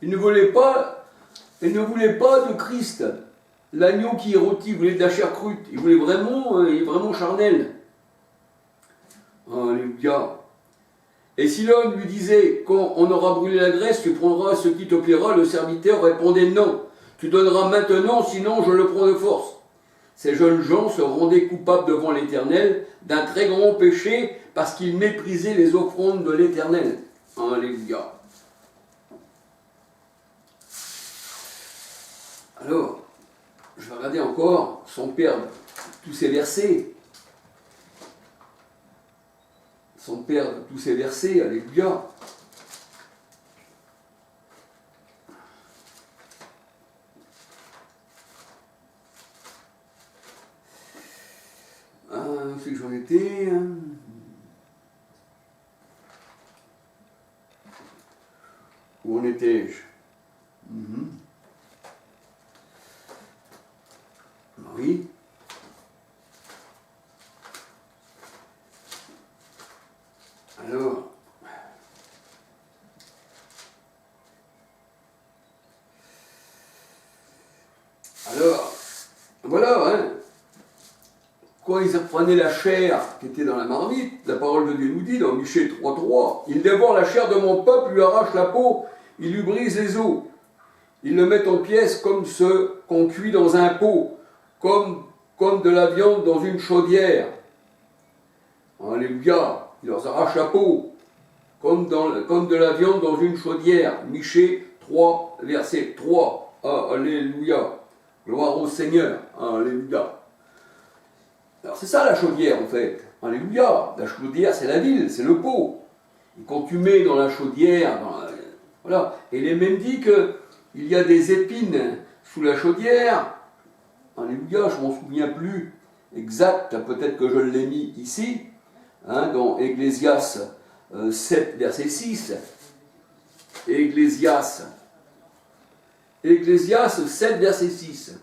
Il ne voulait pas de Christ, l'agneau qui est rôti, il voulait de la chair crue, il voulait vraiment charnel. Alléluia. Et si l'homme lui disait, quand on aura brûlé la graisse, tu prendras ce qui te plaira, le serviteur répondait non. Tu donneras maintenant, sinon je le prends de force. Ces jeunes gens se rendaient coupables devant l'Éternel d'un très grand péché parce qu'ils méprisaient les offrandes de l'Éternel. Alléluia. Alors, je vais regarder encore, sans perdre tous ces versets. Sans perdre tous ces versets, alléluia. C'est que j'en étais. Où en étais-je? Oui. Alors, voilà, hein. Quand ils prenaient la chair qui était dans la marmite, la parole de Dieu nous dit dans Michée 3.3, « Ils dévorent la chair de mon peuple, lui arrachent la peau, ils lui brisent les os. Ils le mettent en pièces comme ce qu'on cuit dans un pot, comme de la viande dans une chaudière. » Alléluia, ils leur arrachent la peau, comme de la viande dans une chaudière. Michée 3, verset 3. Alléluia. Gloire au Seigneur. Alléluia. Alors c'est ça la chaudière en fait. Alléluia. La chaudière c'est la ville, c'est le pot. Et quand tu mets dans la chaudière, voilà. Et il est même dit qu'il y a des épines sous la chaudière. Alléluia, je ne m'en souviens plus exact, peut-être que je l'ai mis ici, hein, dans Ecclésias 7, verset 6. Ecclésias 7, verset 6.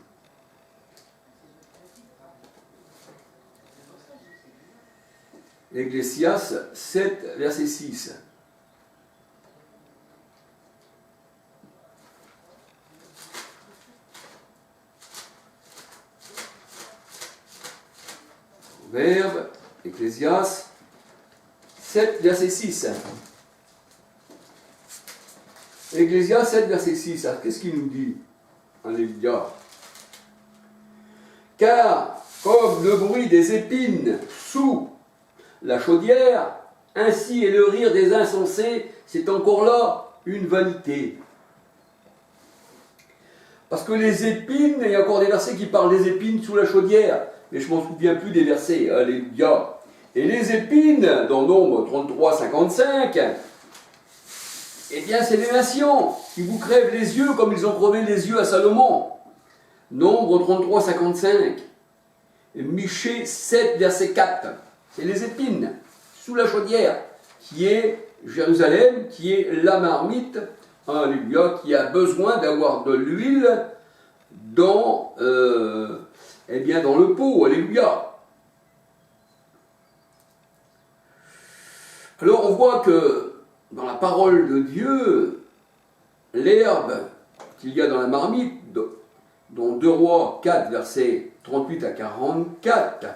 Ecclésias 7, verset 6. Verbe, Ecclésias 7, verset 6. Ecclésias 7, verset 6. Alors, qu'est-ce qu'il nous dit? Alléluia. Car, comme le bruit des épines sous la chaudière, ainsi est le rire des insensés, c'est encore là une vanité. Parce que les épines, il y a encore des versets qui parlent des épines sous la chaudière, mais je ne m'en souviens plus des versets. Alléluia. Et les épines, dans Nombre 33, 55, eh bien c'est les nations qui vous crèvent les yeux comme ils ont crevé les yeux à Salomon. Nombre 33, 55. Et Michée 7, verset 4. C'est les épines sous la chaudière, qui est Jérusalem, qui est la marmite, alléluia, qui a besoin d'avoir de l'huile dans le pot, alléluia. Alors on voit que dans la parole de Dieu, l'herbe qu'il y a dans la marmite, dans 2 Rois 4, versets 38 à 44,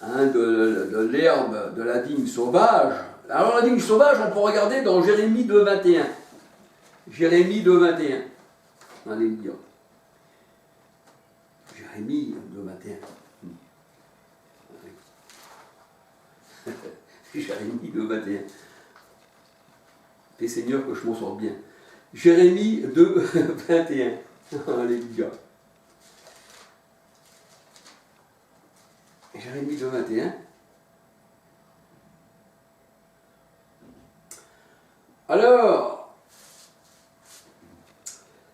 hein, de l'herbe de la vigne sauvage. Alors la vigne sauvage, on peut regarder dans Jérémie 2, 21. Jérémie 2, 21. Alléluia. Jérémie 2, 21. Jérémie 2, 21. Fais Seigneur que je m'en sorte bien. Jérémie 2, 21. Alléluia. Jérémie 2, 21. Alors,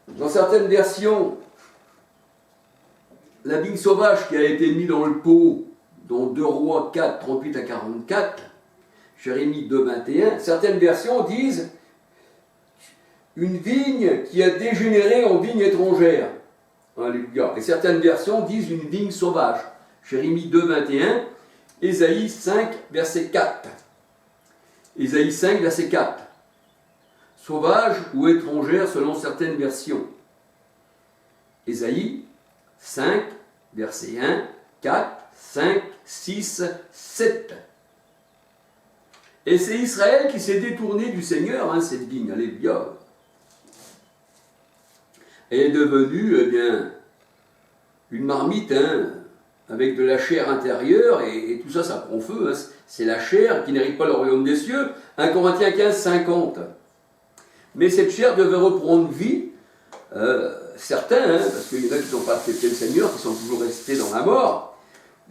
dans certaines versions, la vigne sauvage qui a été mise dans le pot, dans 2 Rois 4, 38 à 44, Jérémie 2, 21, certaines versions disent une vigne qui a dégénéré en vigne étrangère. Alléluia. Et certaines versions disent une vigne sauvage. Jérémie 2, 21, Ésaïe 5, verset 4. Ésaïe 5, verset 4. sauvage ou étrangère selon certaines versions. Ésaïe 5, versets 1, 4, 5, 6, 7. Et c'est Israël qui s'est détourné du Seigneur, hein, cette vigne, alléluia. Elle est devenue, eh bien, une marmite, hein, avec de la chair intérieure, et tout ça, ça prend feu. Hein. C'est la chair qui n'hérite pas le royaume des cieux. 1 Corinthiens 15, 50. Mais cette chair devait reprendre vie. Certains, hein, parce qu'il y en a qui n'ont pas accepté le Seigneur, qui sont toujours restés dans la mort.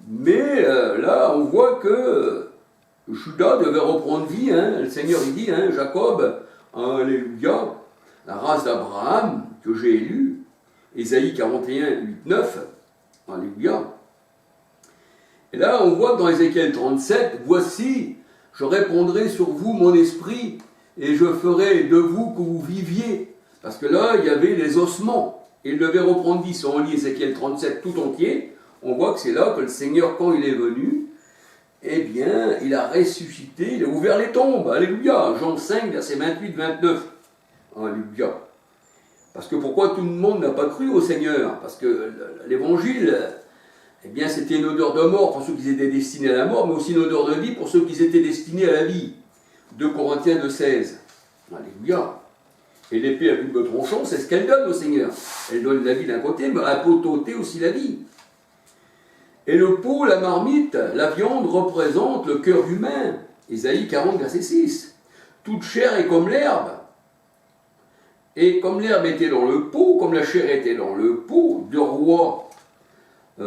Mais là, on voit que Judas devait reprendre vie. Hein. Le Seigneur, il dit, hein, Jacob, alléluia, la race d'Abraham que j'ai élue. Ésaïe 41, 8, 9, alléluia. Et là, on voit que dans Ézéchiel 37, voici, je répandrai sur vous mon esprit, et je ferai de vous que vous viviez. Parce que là, il y avait les ossements. Et il devait reprendre vie. Si on lit Ézéchiel 37 tout entier, on voit que c'est là que le Seigneur, quand il est venu, eh bien, il a ressuscité, il a ouvert les tombes. Alléluia. Jean 5, verset 28, 29. Alléluia. Parce que pourquoi tout le monde n'a pas cru au Seigneur? Parce que l'évangile, eh bien, c'était une odeur de mort pour ceux qui étaient destinés à la mort, mais aussi une odeur de vie pour ceux qui étaient destinés à la vie. 2 Corinthiens 2, 16. Alléluia. Et l'épée à double tranchant, c'est ce qu'elle donne au Seigneur. Elle donne la vie d'un côté, mais elle peut ôter aussi la vie. Et le pot, la marmite, la viande représente le cœur humain. Ésaïe 40, verset 6. Toute chair est comme l'herbe. Et comme l'herbe était dans le pot, comme la chair était dans le pot, Deux Rois, la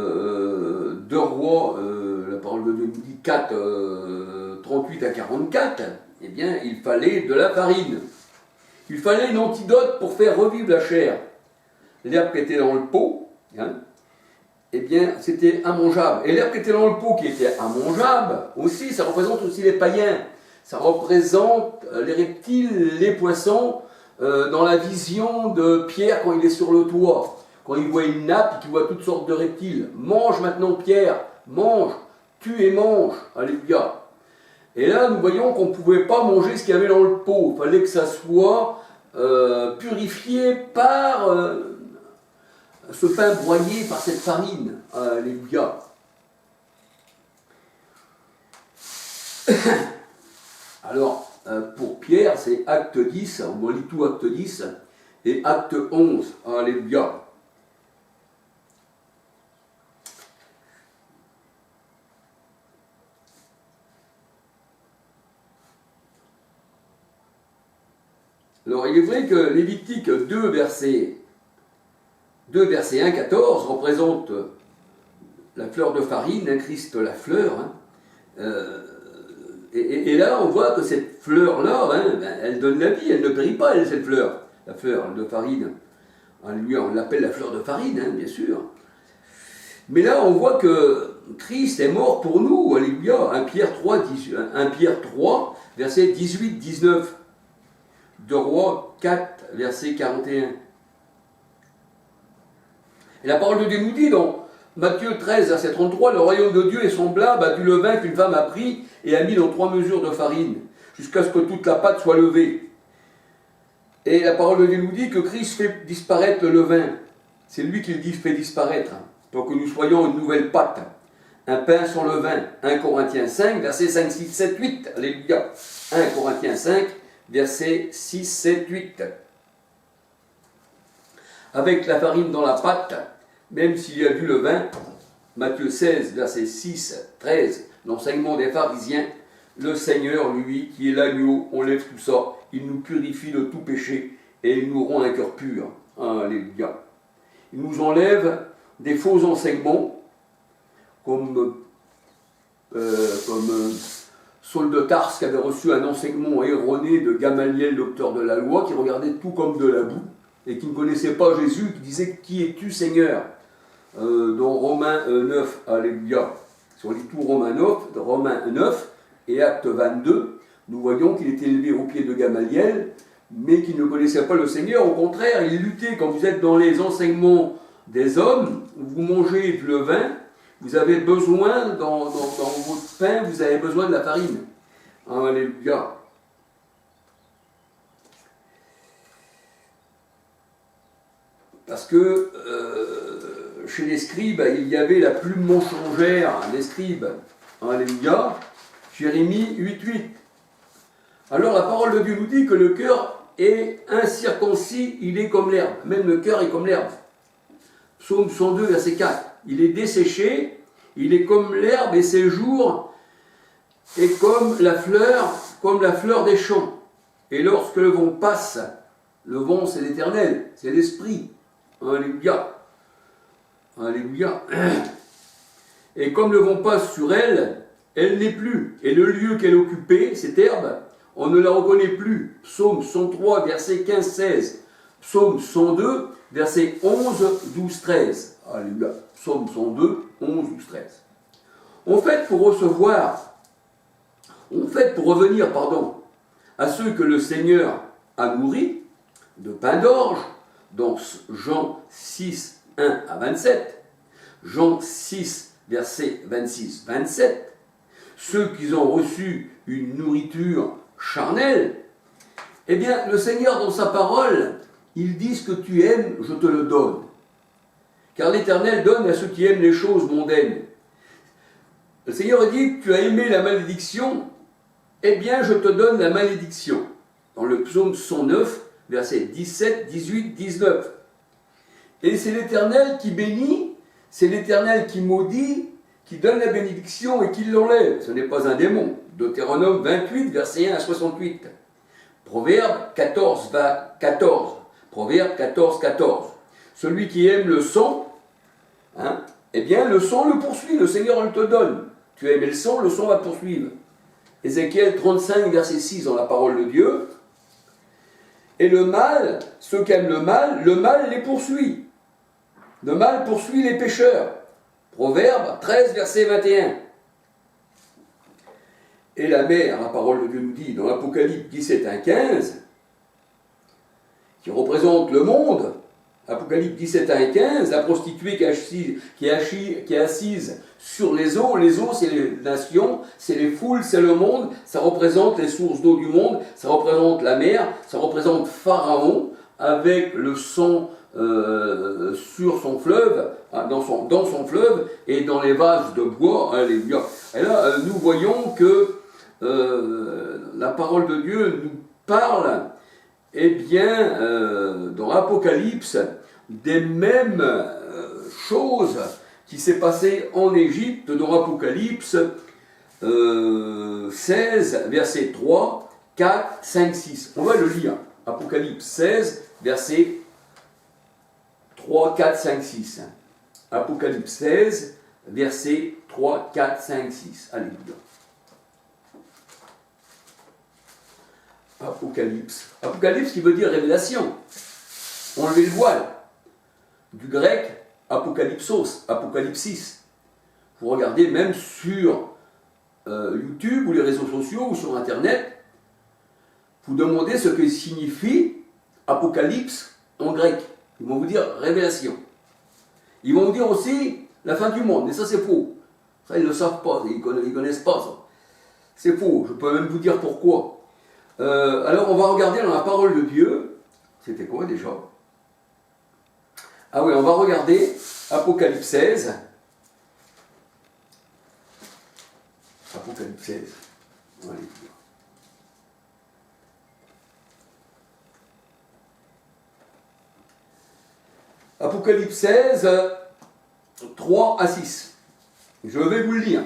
parole de Dieu nous dit 4, 38 à 44, eh bien, il fallait de la farine. Il fallait une antidote pour faire revivre la chair. L'herbe qui était dans le pot, hein, eh bien, c'était immangeable. Et l'herbe qui était dans le pot, qui était immangeable, aussi, ça représente aussi les païens. Ça représente les reptiles, les poissons, dans la vision de Pierre quand il est sur le toit. Quand il voit une nappe, il voit toutes sortes de reptiles. Mange maintenant, Pierre, mange, tue et mange. Alléluia. Et là, nous voyons qu'on ne pouvait pas manger ce qu'il y avait dans le pot. Il fallait que ça soit purifié par ce pain broyé, par cette farine. Alléluia. Alors, pour Pierre, c'est acte 10, on lit tout acte 10, et acte 11. Alléluia. Alors, il est vrai que Lévitique 2, verset 1, 14, représente la fleur de farine, hein, Christ la fleur. Hein. Et là, on voit que cette fleur-là, hein, elle donne la vie, elle ne périt pas, elle, cette fleur, la fleur de farine. Alléluia, on l'appelle la fleur de farine, hein, bien sûr. Mais là, on voit que Christ est mort pour nous, alléluia. 1 Pierre 3, verset 18-19. 2 Rois 4, verset 41. Et la parole de Dieu nous dit dans Matthieu 13, verset 33, le royaume de Dieu est semblable à du levain qu'une femme a pris et a mis dans 3 mesures de farine, jusqu'à ce que toute la pâte soit levée. Et la parole de Dieu nous dit que Christ fait disparaître le levain. C'est lui qui le dit, fait disparaître, pour que nous soyons une nouvelle pâte. Un pain sans levain. 1 Corinthiens 5, verset 5, 6, 7, 8. Alléluia. 1 Corinthiens 5, verset 6, 7, 8. Avec la farine dans la pâte, même s'il y a du levain, Matthieu 16, verset 6, 13, l'enseignement des pharisiens, le Seigneur, lui, qui est l'agneau, enlève tout ça, il nous purifie de tout péché et il nous rend un cœur pur. Alléluia. Il nous enlève des faux enseignements, comme Saul de Tarse qui avait reçu un enseignement erroné de Gamaliel, docteur de la loi, qui regardait tout comme de la boue, et qui ne connaissait pas Jésus, qui disait « Qui es-tu, Seigneur ?» dans Romains 9, alléluia. Si on lit tout Romains 9 et Acte 22, nous voyons qu'il était élevé au pied de Gamaliel, mais qu'il ne connaissait pas le Seigneur. Au contraire, il luttait. Quand vous êtes dans les enseignements des hommes, vous mangez du levain, vous avez besoin, dans votre pain, vous avez besoin de la farine. Alléluia. parce que chez les scribes, il y avait la plume mensongère des scribes. Alléluia. Jérémie 8.8. Alors la parole de Dieu nous dit que le cœur est incirconcis, il est comme l'herbe. Même le cœur est comme l'herbe. Psaume 102, verset 4. Il est desséché, il est comme l'herbe et ses jours est comme la fleur des champs. Et lorsque le vent passe, le vent c'est l'Éternel, c'est l'Esprit. Alléluia. Alléluia. Et comme le vent passe sur elle, elle n'est plus. Et le lieu qu'elle occupait, cette herbe, on ne la reconnaît plus. Psaume 103, verset 15-16. Psaume 102, verset 11, 12, 13. Alléluia. Psaume 102, 11, 12, 13. En fait, pour revenir, à ceux que le Seigneur a nourris, de pain d'orge, dans Jean 6, 1 à 27, Jean 6, verset 26, 27, ceux qui ont reçu une nourriture charnelle, eh bien, le Seigneur, dans sa parole, il dit ce que tu aimes, je te le donne. Car l'Éternel donne à ceux qui aiment les choses mondaines. Le Seigneur dit, tu as aimé la malédiction, eh bien, je te donne la malédiction. Dans le psaume 109, versets 17, 18, 19. Et c'est l'Éternel qui bénit, c'est l'Éternel qui maudit, qui donne la bénédiction et qui l'enlève. Ce n'est pas un démon. Deutéronome 28, verset 1 à 68. Proverbe 14, 14. Proverbe 14, 14. Celui qui aime le sang, eh bien le sang le poursuit, le Seigneur le te donne. Tu as aimé le sang va poursuivre. Ézéchiel 35, verset 6 dans la parole de Dieu. Et le mal, ceux qui aiment le mal les poursuit. Le mal poursuit les pécheurs. Proverbe 13, verset 21. Et la mer, la parole de Dieu nous dit dans l'Apocalypse 17, 1, 15, qui représente le monde, Apocalypse 17, 1 et 15, la prostituée qui est assise sur les eaux c'est les nations, c'est les foules, c'est le monde, ça représente les sources d'eau du monde, ça représente la mer, ça représente Pharaon, avec le sang sur son fleuve, dans son fleuve, et dans les vases de bois. Alléluia. Et là, nous voyons que la parole de Dieu nous parle, eh bien, dans l'Apocalypse, des mêmes choses qui s'est passé en Égypte, dans l'Apocalypse 16, verset 3, 4, 5, 6. On va le lire. Apocalypse 16, verset 3, 4, 5, 6. Apocalypse 16, verset 3, 4, 5, 6. Alléluia. Apocalypse qui veut dire révélation. Enlever le voile. Du grec, apocalypsos, apocalypsis. Vous regardez même sur YouTube ou les réseaux sociaux ou sur Internet, vous demandez ce que signifie apocalypse en grec. Ils vont vous dire révélation. Ils vont vous dire aussi la fin du monde, mais ça c'est faux. Ça ils ne le savent pas, ils ne connaissent pas ça. C'est faux, je peux même vous dire pourquoi. Alors on va regarder dans la parole de Dieu, c'était quoi déjà? Ah oui, on va regarder Apocalypse 16. Apocalypse 16. On va aller dire. Apocalypse 16, 3 à 6. Je vais vous le lire.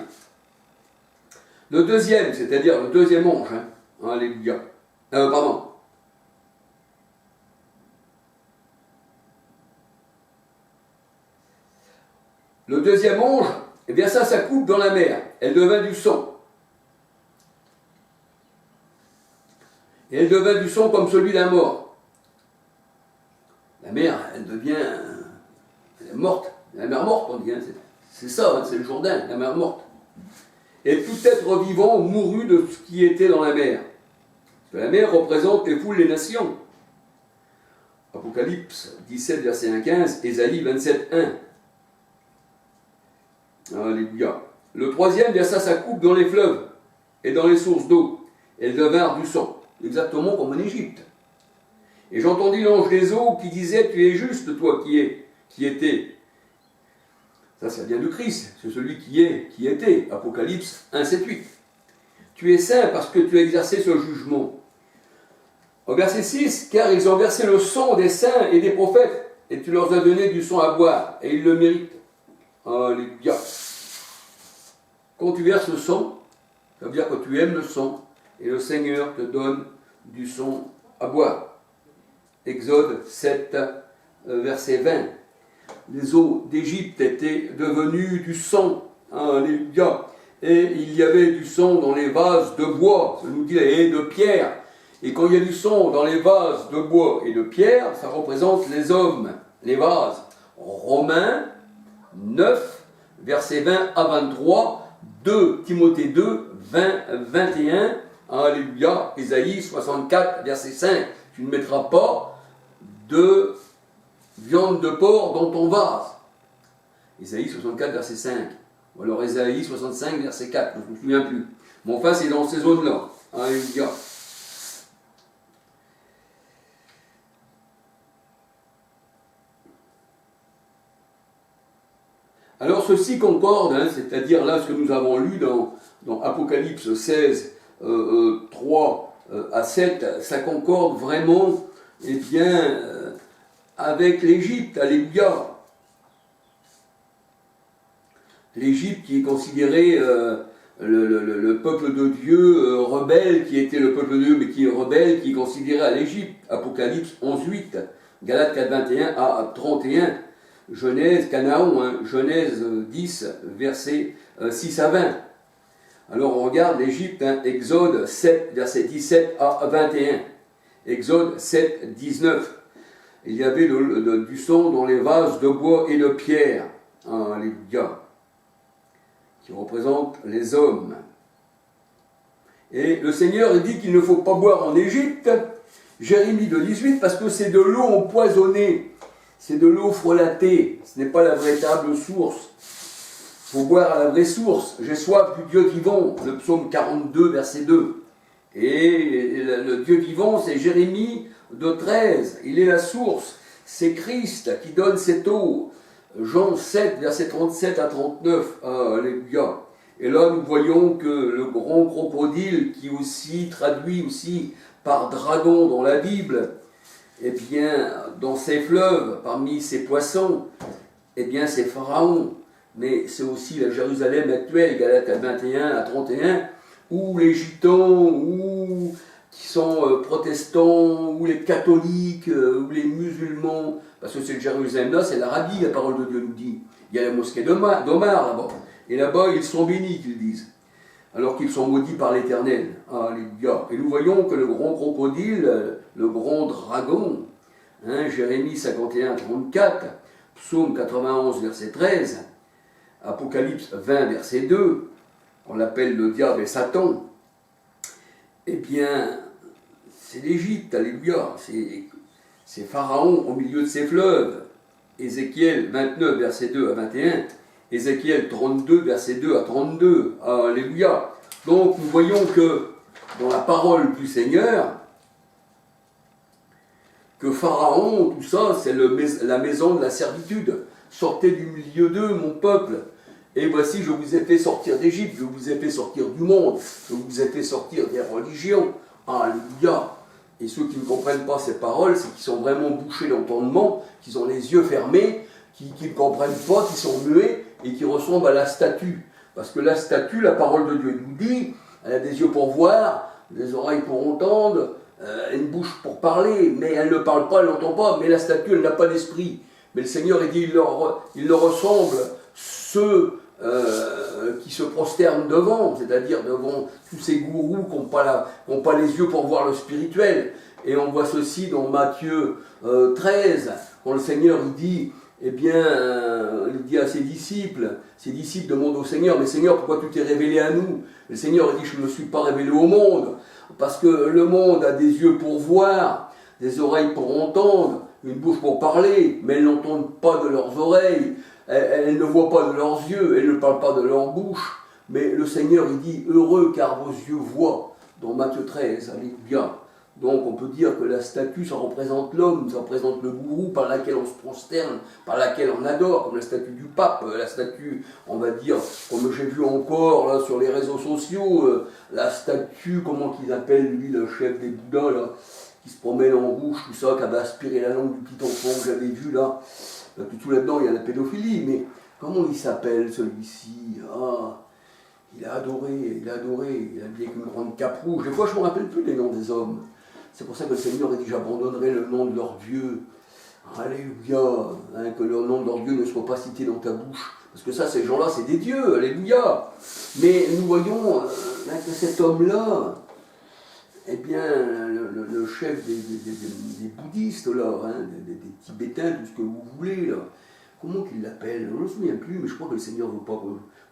Le deuxième, c'est-à-dire le deuxième ange, alléluia. Pardon. Le deuxième ange, eh bien ça coupe dans la mer. Elle devint du sang. Et elle devint du sang comme celui d'un mort. La mer, elle est morte. La mer morte, on dit. C'est ça, c'est le Jourdain, la mer morte. Et tout être vivant mourut de ce qui était dans la mer. Parce que la mer représente les foules des nations. Apocalypse 17, verset 1, 15, Ésaïe 27, 1. Alléluia. Le troisième versa sa coupe dans les fleuves et dans les sources d'eau. Elles devinrent du sang, exactement comme en Égypte. Et j'entendis l'ange des eaux qui disait, tu es juste, toi qui étais. Ça vient du Christ, c'est celui qui est, qui était. Apocalypse 1, 7, 8. Tu es saint parce que tu as exercé ce jugement. Au verset 6, car ils ont versé le sang des saints et des prophètes, et tu leur as donné du sang à boire, et ils le méritent. Alléluia. Quand tu verses le sang, ça veut dire que tu aimes le sang, et le Seigneur te donne du sang à boire. Exode 7, verset 20. Les eaux d'Égypte étaient devenues du sang. Alléluia. Et il y avait du sang dans les vases de bois, ça nous dit, et de pierre. Et quand il y a du sang dans les vases de bois et de pierre, ça représente les hommes, les vases. Romains 9, versets 20 à 23, 2 Timothée 2, 20, 21, Alléluia, Ésaïe 64, verset 5. Tu ne mettras pas de viande de porc dans ton vase. Ésaïe 64, verset 5. Ou alors Ésaïe 65, verset 4, je ne me souviens plus. Mais enfin, c'est dans ces zones-là. Alléluia. Alors ceci concorde, c'est-à-dire là ce que nous avons lu dans Apocalypse 16, 3 à 7, ça concorde vraiment, eh bien, avec l'Égypte, alléluia. L'Égypte qui est considérée le peuple de Dieu rebelle, qui était le peuple de Dieu mais qui est rebelle, qui est considéré à l'Égypte. Apocalypse 11, 8, Galates 4, 21 à 31. Genèse, Canaan, Genèse 10, versets 6 à 20. Alors on regarde l'Égypte, Exode 7, versets 17 à 21. Exode 7, 19. Il y avait du sang dans les vases de bois et de pierre. Alléluia. Qui représente les hommes. Et le Seigneur dit qu'il ne faut pas boire en Égypte. Jérémie 2, 18, parce que c'est de l'eau empoisonnée. C'est de l'eau frelatée, ce n'est pas la véritable source. Il faut boire à la vraie source. J'ai soif du Dieu vivant, le psaume 42, verset 2. Et le Dieu vivant, c'est Jérémie 2, 13. Il est la source. C'est Christ qui donne cette eau. Jean 7, verset 37 à 39. Alléluia. Et là, nous voyons que le grand crocodile, qui aussi traduit aussi par dragon dans la Bible, eh bien, dans ces fleuves, parmi ces poissons, eh bien, c'est Pharaon. Mais c'est aussi la Jérusalem actuelle, Galates 21 à 31, où les gitans, ou qui sont protestants, ou les catholiques, ou les musulmans, parce que c'est le Jérusalem là, c'est l'Arabie, la parole de Dieu nous dit. Il y a la mosquée d'Omar là-bas. Et là-bas, ils sont bénis, qu'ils disent. Alors qu'ils sont maudits par l'Éternel. Alléluia. Et nous voyons que le grand crocodile, le grand dragon, Jérémie 51, 34, Psaume 91, verset 13, Apocalypse 20, verset 2, on l'appelle le diable et Satan, eh bien, c'est l'Égypte, alléluia, c'est Pharaon au milieu de ses fleuves. Ézéchiel 29, verset 2 à 21, Ézéchiel 32, verset 2 à 32, alléluia. Donc nous voyons que dans la parole du Seigneur, que Pharaon, tout ça, c'est la maison de la servitude. Sortez du milieu d'eux, mon peuple. Et voici, je vous ai fait sortir d'Égypte, je vous ai fait sortir du monde, je vous ai fait sortir des religions. Alléluia. Et ceux qui ne comprennent pas ces paroles, c'est qu'ils sont vraiment bouchés d'entendement, qu'ils ont les yeux fermés, qui ne comprennent pas, qui sont muets et qui ressemblent à la statue. Parce que la statue, la parole de Dieu nous dit, elle a des yeux pour voir, des oreilles pour entendre, une bouche pour parler, mais elle ne parle pas, elle n'entend pas, mais la statue, elle n'a pas d'esprit. Mais le Seigneur, il dit, il leur ressemble ceux qui se prosternent devant, c'est-à-dire devant tous ces gourous qui n'ont pas les yeux pour voir le spirituel. Et on voit ceci dans Matthieu 13, quand le Seigneur il dit, eh bien, il dit à ses disciples demandent au Seigneur, mais Seigneur, pourquoi tu t'es révélé à nous? Le Seigneur il dit, je ne me suis pas révélé au monde, parce que le monde a des yeux pour voir, des oreilles pour entendre, une bouche pour parler, mais elles n'entendent pas de leurs oreilles, elles ne voient pas de leurs yeux, elles ne parlent pas de leur bouche. Mais le Seigneur, il dit, heureux car vos yeux voient, dans Matthieu 13, alléluia. Donc on peut dire que la statue, ça représente l'homme, ça représente le gourou par laquelle on se prosterne, par laquelle on adore, comme la statue du pape, la statue, on va dire, comme j'ai vu encore là, sur les réseaux sociaux, la statue, comment qu'ils appellent lui, le chef des Bouddhas, là, qui se promène en rouge, tout ça, qui avait aspiré la langue du petit enfant que j'avais vu là. Tout là-dedans, il y a la pédophilie, mais comment il s'appelle celui-ci? Ah, il a adoré, il a adoré, il a habillé avec une grande cape rouge. Des fois, je ne me rappelle plus des noms des hommes. C'est pour ça que le Seigneur a dit, j'abandonnerai le nom de leur Dieu. Alléluia, hein, que le nom de leur Dieu ne soit pas cité dans ta bouche. Parce que ça, ces gens-là, c'est des dieux, alléluia. Mais nous voyons que cet homme-là, eh bien, le chef des bouddhistes, là, hein, des Tibétains, tout ce que vous voulez, là, comment qu'il l'appelle? Je ne me souviens plus, mais je crois que le Seigneur ne veut pas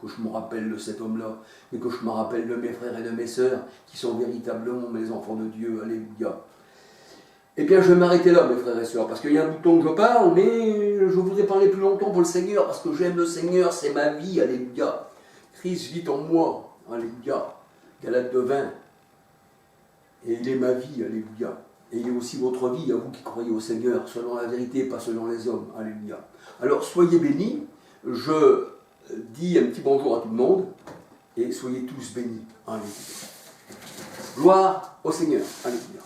que je me rappelle de cet homme-là, mais que je me rappelle de mes frères et de mes sœurs, qui sont véritablement mes enfants de Dieu, alléluia. Eh bien, je vais m'arrêter là, mes frères et sœurs, parce qu'il y a un bouton que je parle, mais je voudrais parler plus longtemps pour le Seigneur, parce que j'aime le Seigneur, c'est ma vie, alléluia. Christ vit en moi, alléluia. Galates 2:20. Et il est ma vie, alléluia. Et il est aussi votre vie, à vous qui croyez au Seigneur, selon la vérité, pas selon les hommes, alléluia. Alors, soyez bénis, je dis un petit bonjour à tout le monde, et soyez tous bénis, alléluia. Gloire au Seigneur, alléluia.